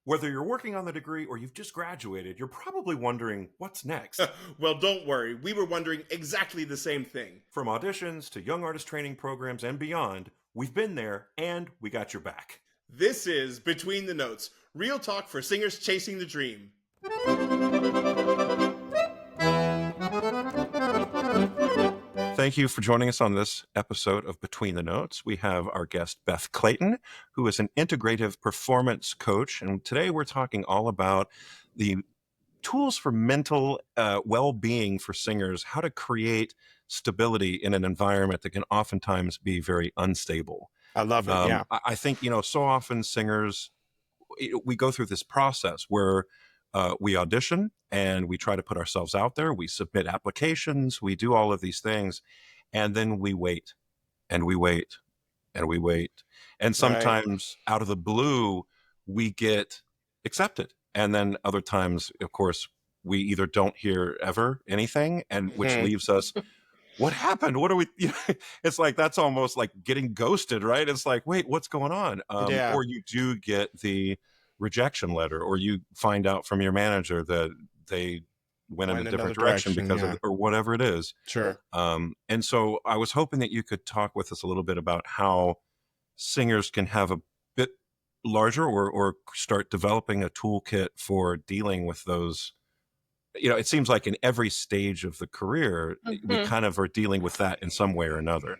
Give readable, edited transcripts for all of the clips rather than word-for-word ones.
Whether you're working on the degree or you've just graduated, you're probably wondering what's next. Well, don't worry. We were wondering exactly the same thing. From auditions to young artist training programs and beyond, we've been there and we got your back. This is Between the Notes, real talk for singers chasing the dream. Thank you for joining us on this episode of Between the Notes. We have our guest, Beth Clayton, who is an integrative performance coach. And today we're talking all about the tools for mental well-being for singers, how to create stability in an environment that can oftentimes be very unstable. I love it, yeah. I think, so often singers, we go through this process where we audition and we try to put ourselves out there. We submit applications. We do all of these things. And then we wait and we wait and we wait. And sometimes out of the blue, we get accepted. And then other times, of course, we either don't hear ever anything, and which leaves us, what happened? What are we? It's like, that's almost like getting ghosted, right? It's like, wait, what's going on? Or you do get the rejection letter, or you find out from your manager that they went in a different direction because of, or whatever it is. Sure. And so I was hoping that you could talk with us a little bit about how singers can have a bit larger or start developing a toolkit for dealing with those. It seems like in every stage of the career, we kind of are dealing with that in some way or another.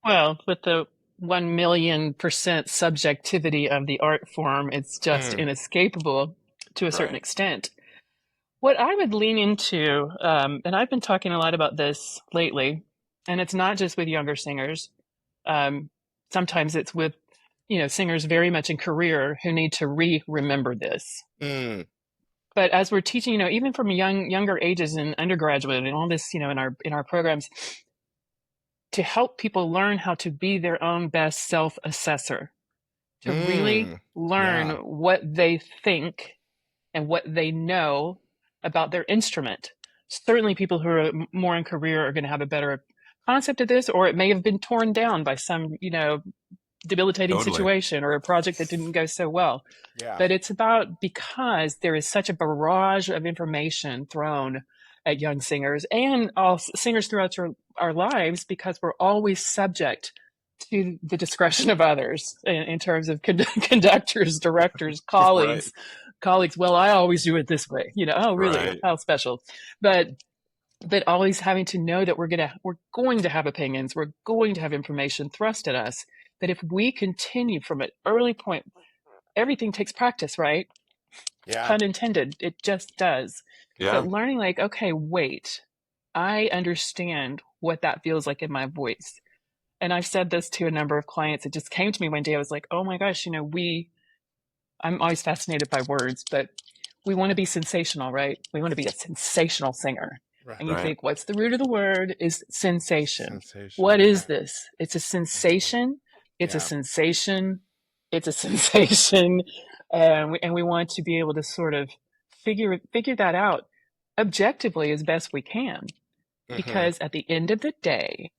Well, with the 1,000,000% subjectivity of the art form, it's just inescapable to a certain extent. What I would lean into, and I've been talking a lot about this lately, and it's not just with younger singers. Sometimes it's with, singers very much in career who need to remember this. But as we're teaching, even from younger ages in undergraduate and all this, in our programs, to help people learn how to be their own best self-assessor, to really learn what they think and what they know about their instrument. Certainly people who are more in career are going to have a better concept of this, or it may have been torn down by some, debilitating situation or a project that didn't go so well. But it's about, because there is such a barrage of information thrown at young singers and all singers throughout our lives, because we're always subject to the discretion of others in terms of conductors, directors, colleagues. Well, I always do it this way. Oh, really? How special? But always having to know that we're going to have opinions, we're going to have information thrust at us. That if we continue from an early point, everything takes practice, right? Yeah. Pun intended. It just does. Yeah. But learning like, okay, wait, I understand what that feels like in my voice. And I've said this to a number of clients. It just came to me one day. I was like, oh my gosh, I'm always fascinated by words, but we want to be sensational, right? We want to be a sensational singer. And you think, what's the root of the word? Is sensation. What is this? It's a sensation. It's a sensation. It's a sensation. And we want to be able to sort of figure that out objectively as best we can. Because at the end of the day,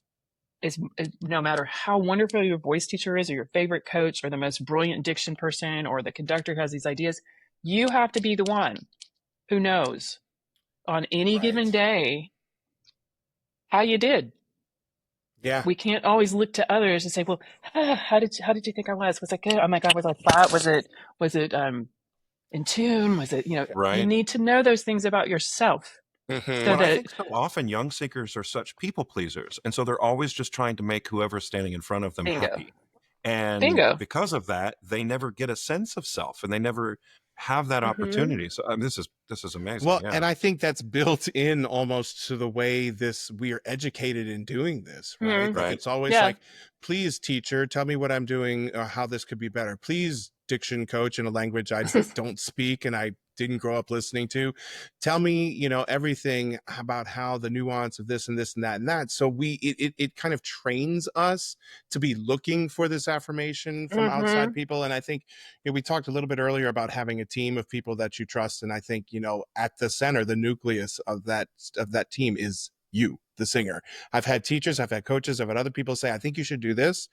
is no matter how wonderful your voice teacher is, or your favorite coach, or the most brilliant diction person, or the conductor who has these ideas, you have to be the one who knows on any given day how you did. Yeah. We can't always look to others and say, well, how did you think I was? Was I good? Oh my God, was I flat? Was it in tune? Was it, you need to know those things about yourself. I think so often young singers are such people pleasers. And so they're always just trying to make whoever's standing in front of them happy. And because of that, they never get a sense of self, and they never have that opportunity. So this is amazing. Well, and I think that's built in almost to the way we are educated in doing this, right? Like it's always like, please teacher, tell me what I'm doing, or how this could be better. Please diction coach in a language I don't speak and I didn't grow up listening to. Tell me, everything about how the nuance of this and this and that and that. So it kind of trains us to be looking for this affirmation from outside people. And I think we talked a little bit earlier about having a team of people that you trust. And I think, at the center, the nucleus of that team is you, the singer. I've had teachers, I've had coaches, I've had other people say, I think you should do this.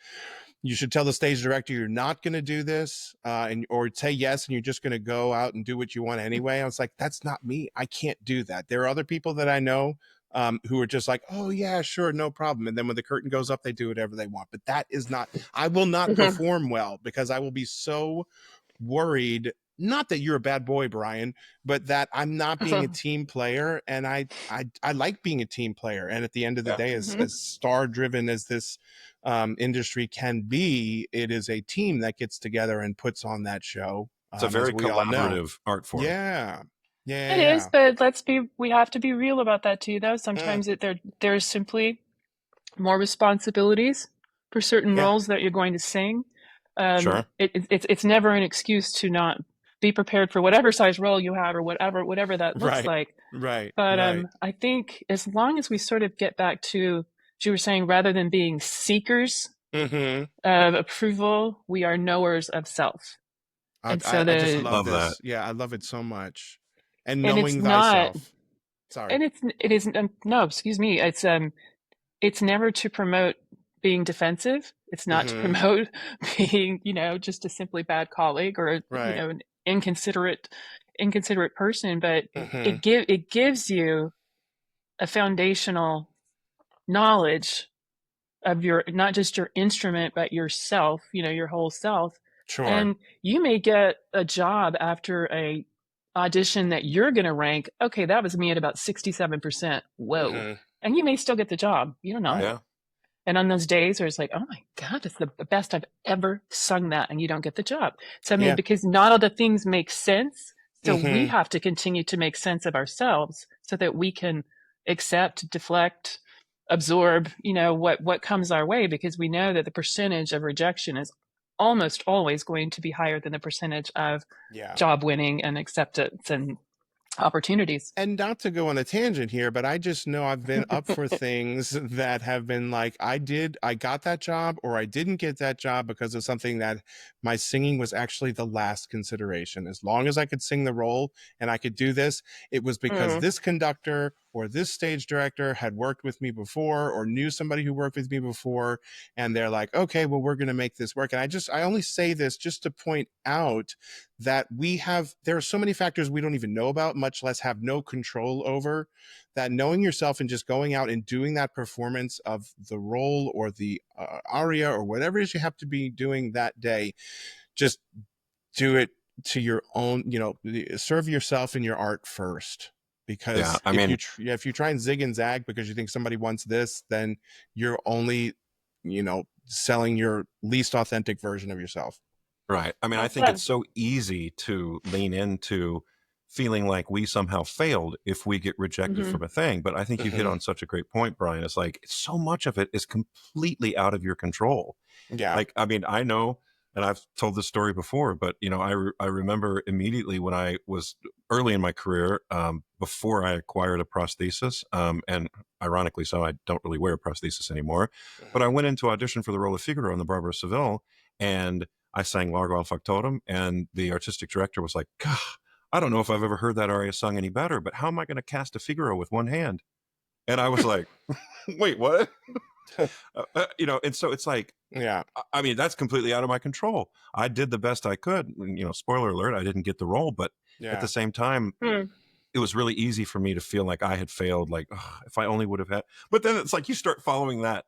You should tell the stage director you're not going to do this, or say yes, and you're just going to go out and do what you want anyway. I was like, that's not me. I can't do that. There are other people that I know who are just like, oh yeah, sure, no problem. And then when the curtain goes up, they do whatever they want. But that is not, I will not perform well because I will be so worried. Not that you're a bad boy, Brian, but that I'm not being a team player. And I like being a team player. And at the end of the day, as star driven as this industry can be, it is a team that gets together and puts on that show. It's a very collaborative art form. Yeah. It is, but we have to be real about that too, though. Sometimes there's simply more responsibilities for certain roles that you're going to sing. Sure. It's never an excuse to not be prepared for whatever size role you have or whatever that looks like. Right. But I think as long as we sort of get back to, as you were saying, rather than being seekers of approval, we are knowers of self. And so I just love this. That. Yeah, I love it so much. And knowing thyself. Sorry. And it is no, excuse me. It's never to promote being defensive. It's not to promote being, just a simply bad colleague or an inconsiderate person, but it gives you a foundational knowledge of not just your instrument, but yourself, your whole self. Sure. And you may get a job after a audition that you're going to rank, okay, that was me at about 67%. Whoa. And you may still get the job. You don't know. Yeah. And on those days where it's like, oh my God, it's the best I've ever sung that, and you don't get the job. So I mean, because not all the things make sense. So we have to continue to make sense of ourselves so that we can accept, deflect, absorb, what comes our way, because we know that the percentage of rejection is almost always going to be higher than the percentage of job winning and acceptance and opportunities. And not to go on a tangent here, but I just know I've been up for things that have been like, I got that job, or I didn't get that job because of something that my singing was actually the last consideration. As long as I could sing the role and I could do this, it was because this conductor or this stage director had worked with me before or knew somebody who worked with me before. And they're like, okay, well, we're going to make this work. And I only say this just to point out that there are so many factors we don't even know about, much less have no control over, that knowing yourself and just going out and doing that performance of the role or the aria or whatever it is you have to be doing that day, just do it to your own, serve yourself and your art first. Because if you try and zig and zag because you think somebody wants this, then you're only, selling your least authentic version of yourself. Right. I mean, I think it's so easy to lean into feeling like we somehow failed if we get rejected from a thing. But I think you hit on such a great point, Brian. It's like so much of it is completely out of your control. Yeah. Like, I mean, I know, and I've told this story before, but, I remember immediately when I was early in my career, before I acquired a prosthesis, and ironically so, I don't really wear a prosthesis anymore, but I went into audition for the role of Figaro in the Barber of Seville, and I sang Largo al Factotum, and the artistic director was like, God, I don't know if I've ever heard that aria sung any better, but how am I going to cast a Figaro with one hand? And I was like, wait, what? And so it's like, I mean, that's completely out of my control. I did the best I could. Spoiler alert, I didn't get the role, but at the same time, it was really easy for me to feel like I had failed. Like, if I only would have had, but then it's like you start following that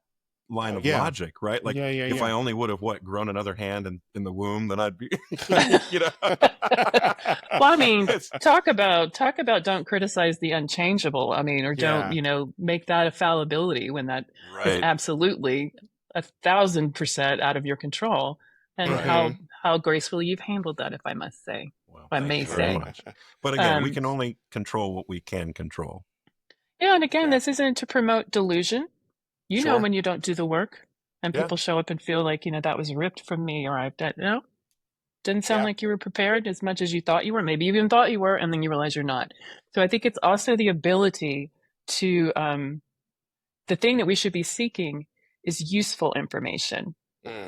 line of logic, right? Like if I only would have grown another hand in the womb, then I'd be, Well, I mean, talk about don't criticize the unchangeable. I mean, or don't, make that a fallibility when that is absolutely 1,000% out of your control. And how gracefully you've handled that, if I must say, if I may say. But again, we can only control what we can control. Yeah, and again, this isn't to promote delusion. You know when you don't do the work and people show up and feel like, that was ripped from me, or didn't sound like you were prepared as much as you thought you were. Maybe you even thought you were, and then you realize you're not. So I think it's also the ability to, the thing that we should be seeking is useful information,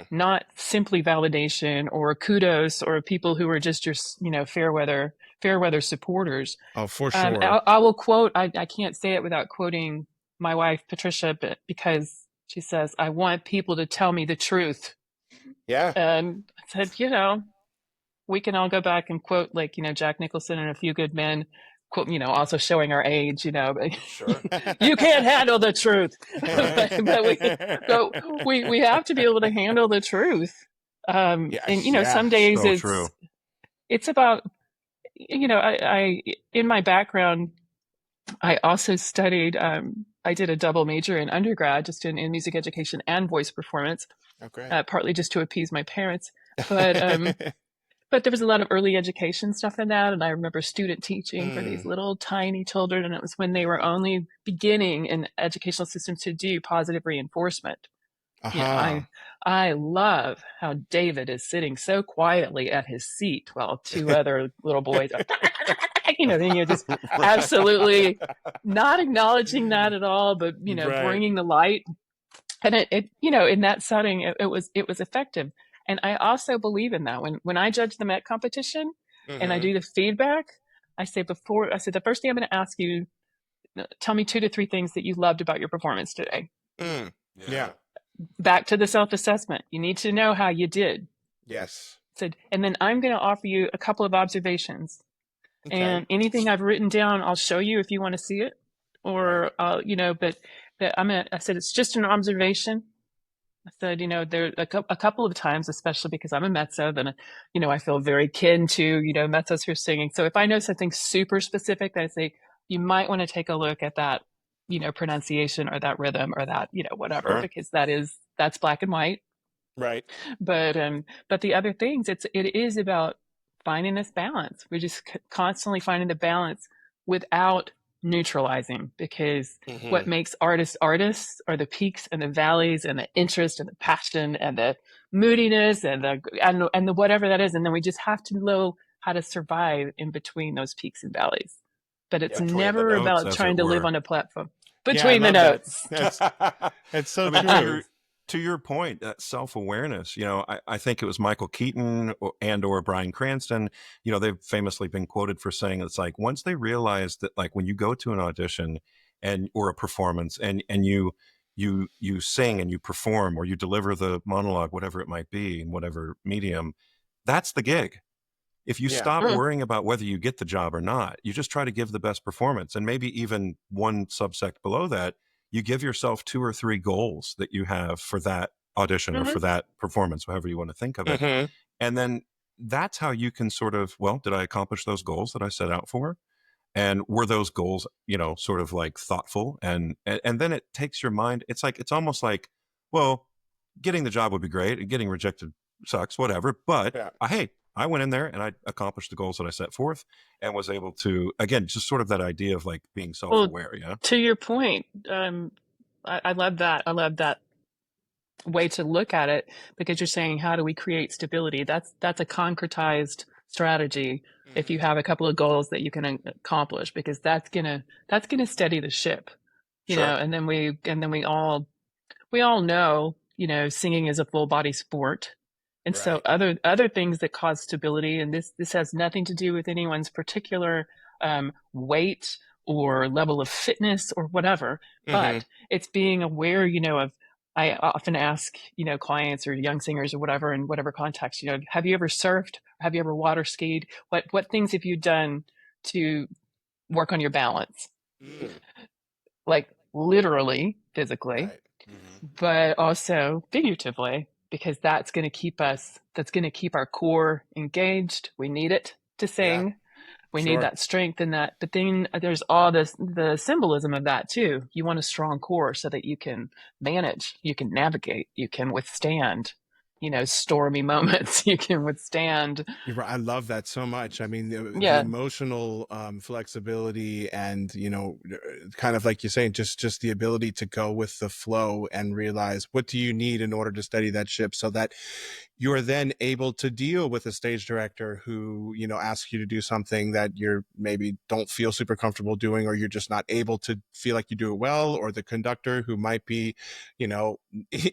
not simply validation or kudos or people who are just your, fair weather supporters. Oh, for sure. I will quote, I can't say it without quoting my wife, Patricia, because she says, I want people to tell me the truth. Yeah. And I said, we can all go back and quote, like, Jack Nicholson and A Few Good Men, quote, also showing our age, Sure. You can't handle the truth. but we have to be able to handle the truth. And, some days so true. it's about, I in my background, I also studied, I did a double major in undergrad, just in music education and voice performance, partly just to appease my parents. But there was a lot of early education stuff in that. And I remember student teaching for these little tiny children. And it was when they were only beginning in educational systems to do positive reinforcement. I love how David is sitting so quietly at his seat while two other little boys are, just absolutely not acknowledging that at all, but, bringing the light. And it in that setting, it was effective. And I also believe in that. When I judge the Met competition and I do the feedback, I say the first thing I'm going to ask you, tell me 2 to 3 things that you loved about your performance today. Yeah. Back to the self-assessment. You need to know how you did. Yes. And then I'm going to offer you a couple of observations. Okay. And anything I've written down, I'll show you if you want to see it. Or, but I said, it's just an observation. I said, there a couple of times, especially because I'm a mezzo, then, I feel very kin to, mezzos who are singing. So if I know something super specific, I say, you might want to take a look at that, pronunciation or that rhythm or that, whatever, because that's black and white. Right. But the other things, it is about finding this balance. We're just constantly finding the balance without neutralizing, because what makes artists are the peaks and the valleys and the interest and the passion and the moodiness and the whatever that is. And then we just have to know how to survive in between those peaks and valleys. But it's never about trying to live on a platform. Between the notes. It's so true. To your point, that self-awareness, I think it was Michael Keaton or Bryan Cranston, they've famously been quoted for saying, it's like, once they realize that, like, when you go to an audition or a performance and you sing and you perform or you deliver the monologue, whatever it might be in whatever medium, that's the gig. If you stop worrying about whether you get the job or not, you just try to give the best performance. And maybe even one subsect below that, you give yourself 2 or 3 goals that you have for that audition or for that performance, however you want to think of it. And then that's how you can sort of, did I accomplish those goals that I set out for? And were those goals, sort of like thoughtful? And then it takes your mind. It's almost like, well, getting the job would be great and getting rejected sucks, whatever. But hey, I went in there and I accomplished the goals that I set forth and was able to, again, just sort of that idea of like being self-aware. To your point, I love that. I love that way to look at it, because you're saying, how do we create stability? That's a concretized strategy. If you have a couple of goals that you can accomplish, because that's gonna steady the ship, know. And then we all know, singing is a full body sport. And so other things that cause stability, and this has nothing to do with anyone's particular weight or level of fitness or whatever, but it's being aware, of, I often ask, clients or young singers or whatever, in whatever context, have you ever surfed? Have you ever water skied? What things have you done to work on your balance? Like literally, physically, but also figuratively. Because that's going to keep our core engaged. We need it to sing. Yeah. We need that strength and that. But then there's all the symbolism of that too. You want a strong core so that you can manage, you can navigate, you can withstand, stormy moments. You can withstand. I love that so much. I mean, the emotional flexibility and, kind of like you're saying, just the ability to go with the flow and realize, what do you need in order to steady that ship, so that you're then able to deal with a stage director who, asks you to do something that you're maybe don't feel super comfortable doing, or you're just not able to feel like you do it well, or the conductor who might be,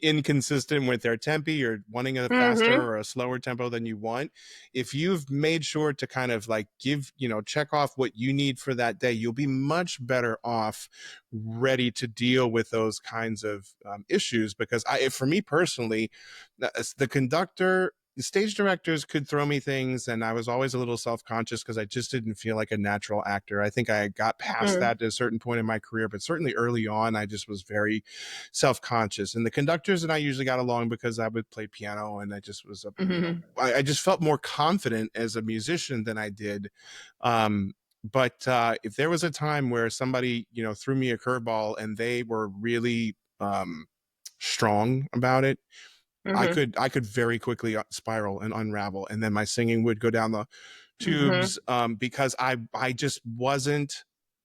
inconsistent with their tempi or wanting a faster or a slower tempo than you want, if you've made sure to kind of like give, check off what you need for that day, you'll be much better off ready to deal with those kinds of issues. Because for me personally, the stage directors could throw me things, and I was always a little self-conscious because I just didn't feel like a natural actor. I think I got past that at a certain point in my career, but certainly early on, I just was very self-conscious. And the conductors and I usually got along because I would play piano, and I just was, I just felt more confident as a musician than I did. But if there was a time where somebody, threw me a curveball and they were really strong about it, I could very quickly spiral and unravel, and then my singing would go down the tubes because I just wasn't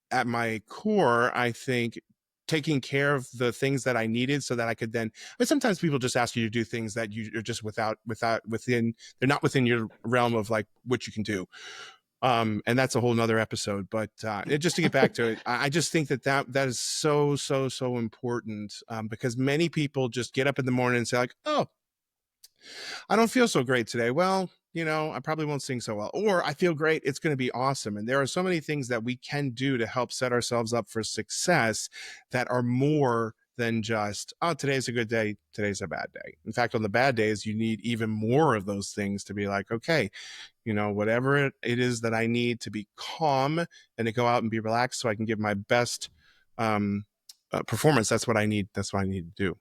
at my core, I think, taking care of the things that I needed so that I could then. But sometimes people just ask you to do things that you're just within. They're not within your realm of like what you can do. And that's a whole nother episode, but just to get back to it, I just think that is so important, because many people just get up in the morning and say like, oh, I don't feel so great today. Well, I probably won't sing so well, or I feel great. It's going to be awesome. And there are so many things that we can do to help set ourselves up for success that are more than just, oh, today's a good day, today's a bad day. In fact, on the bad days, you need even more of those things to be like, okay, whatever it is that I need to be calm and to go out and be relaxed so I can give my best performance. That's what I need. That's what I need to do.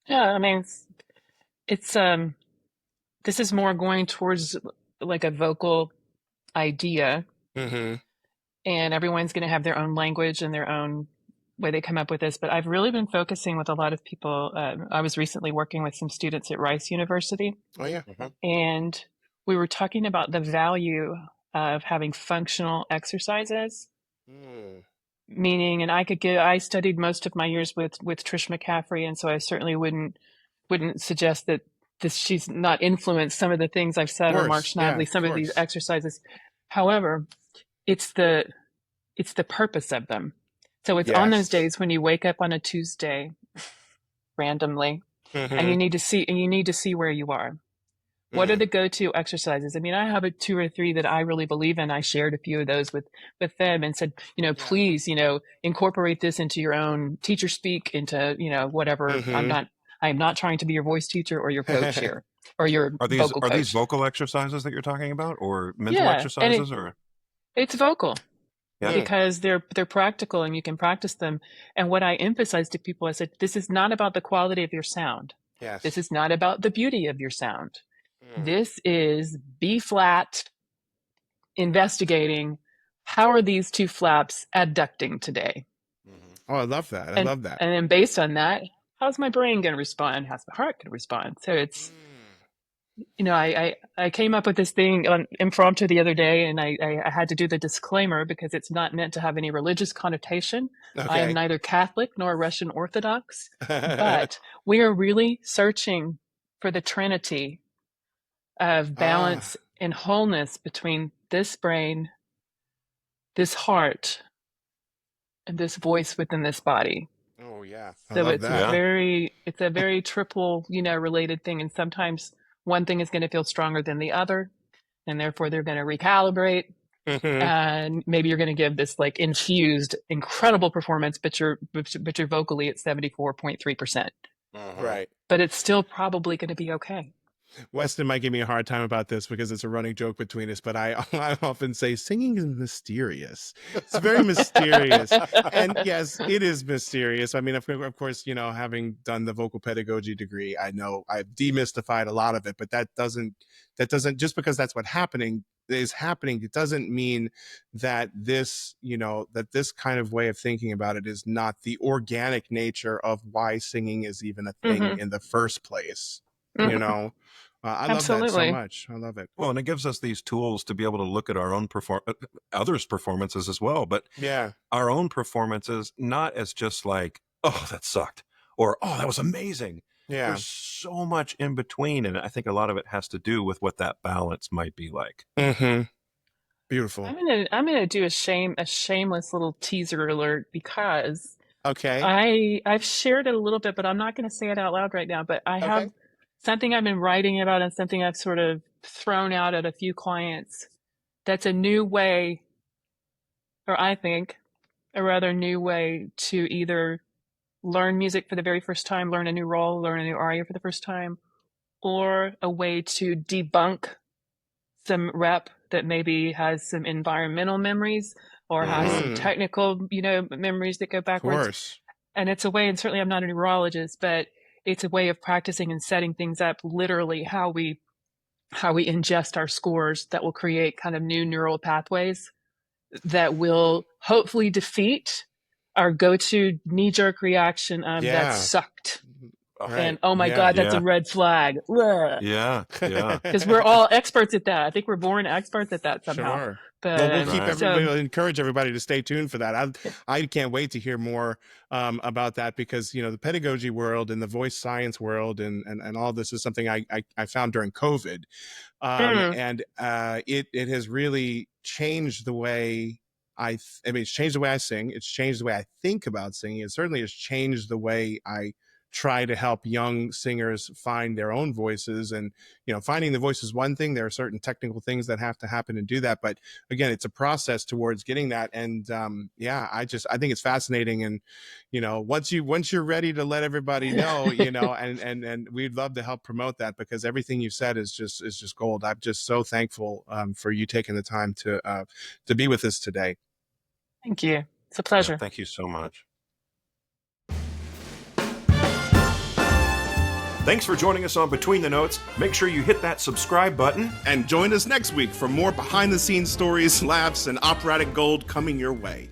Yeah, I mean, it's this is more going towards like a vocal idea, and everyone's going to have their own language and their own way they come up with this. But I've really been focusing with a lot of people. I was recently working with some students at Rice University. Oh yeah. And we were talking about the value of having functional exercises. Meaning, and I studied most of my years with Trish McCaffrey, and so I certainly wouldn't suggest that she's not influenced some of the things I've said, or Mark Schnabely, some of these exercises. However, it's the purpose of them. So it's on those days when you wake up on a Tuesday randomly, and you need to see where you are. What are the go-to exercises? I mean, I have 2 or 3 that I really believe in. I shared a few of those with them and said, please, incorporate this into your own teacher speak, into, whatever. I'm not trying to be your voice teacher or your coach here, or your vocal coach. Are these vocal exercises that you're talking about, or mental exercises, or? It's vocal. Yeah. Because they're practical and you can practice them. And what I emphasize to people, I said, this is not about the quality of your sound. Yes. This is not about the beauty of your sound. This is B flat investigating how are these 2 flaps adducting today. Oh, I love that. I love that. And then based on that, how's my brain going to respond? How's my heart going to respond? So it's, I came up with this thing on impromptu the other day, and I had to do the disclaimer because it's not meant to have any religious connotation. Okay. I am neither Catholic nor Russian Orthodox, but we are really searching for the Trinity of balance and wholeness between this brain, this heart, and this voice within this body. Oh yeah. So it's a very triple, related thing. And sometimes one thing is going to feel stronger than the other, and therefore they're going to recalibrate. And maybe you're going to give this like infused, incredible performance, but you're vocally at 74.3%. Right. But it's still probably going to be okay. Weston might give me a hard time about this because it's a running joke between us, but I often say singing is mysterious. It's very mysterious. And yes, it is mysterious. I mean, of course, having done the vocal pedagogy degree, I know I've demystified a lot of it, but that doesn't just because that's what is happening, it doesn't mean that this kind of way of thinking about it is not the organic nature of why singing is even a thing in the first place. I love that so much. I love it. Well, and it gives us these tools to be able to look at our own others' performances as well. But our own performances, not as just like, oh, that sucked, or oh, that was amazing. Yeah. There's so much in between. And I think a lot of it has to do with what that balance might be like. Beautiful. I'm gonna do a shameless little teaser alert, because Okay. I've shared it a little bit, but I'm not going to say it out loud right now. But I have Okay. something I've been writing about and something I've sort of thrown out at a few clients. That's a new way, or I think a rather new way to either learn music for the very first time, learn a new role, learn a new aria for the first time, or a way to debunk some rep that maybe has some environmental memories or has some technical, memories that go Of backwards. course. And it's a way, and certainly I'm not a neurologist, but it's a way of practicing and setting things up literally how we ingest our scores that will create kind of new neural pathways that will hopefully defeat our go-to knee-jerk reaction of that sucked. Right. And oh my God, that's a red flag. Ugh. Yeah. Because we're all experts at that. I think we're born experts at that somehow. Sure. But, well, we'll keep everybody. We'll encourage everybody to stay tuned for that. I can't wait to hear more about that, because the pedagogy world and the voice science world and all this is something I found during COVID, and it has really changed the way it's changed the way I sing. It's changed the way I think about singing. It certainly has changed the way I try to help young singers find their own voices. And finding the voice is one thing. There are certain technical things that have to happen to do that, but again, it's a process towards getting that. And I think it's fascinating. And once you're ready to let everybody know, and we'd love to help promote that, because everything you said is just gold. I'm just so thankful for you taking the time to be with us today. Thank you. It's a pleasure. Thank you so much. Thanks for joining us on Between the Notes. Make sure you hit that subscribe button. And join us next week for more behind-the-scenes stories, laughs, and operatic gold coming your way.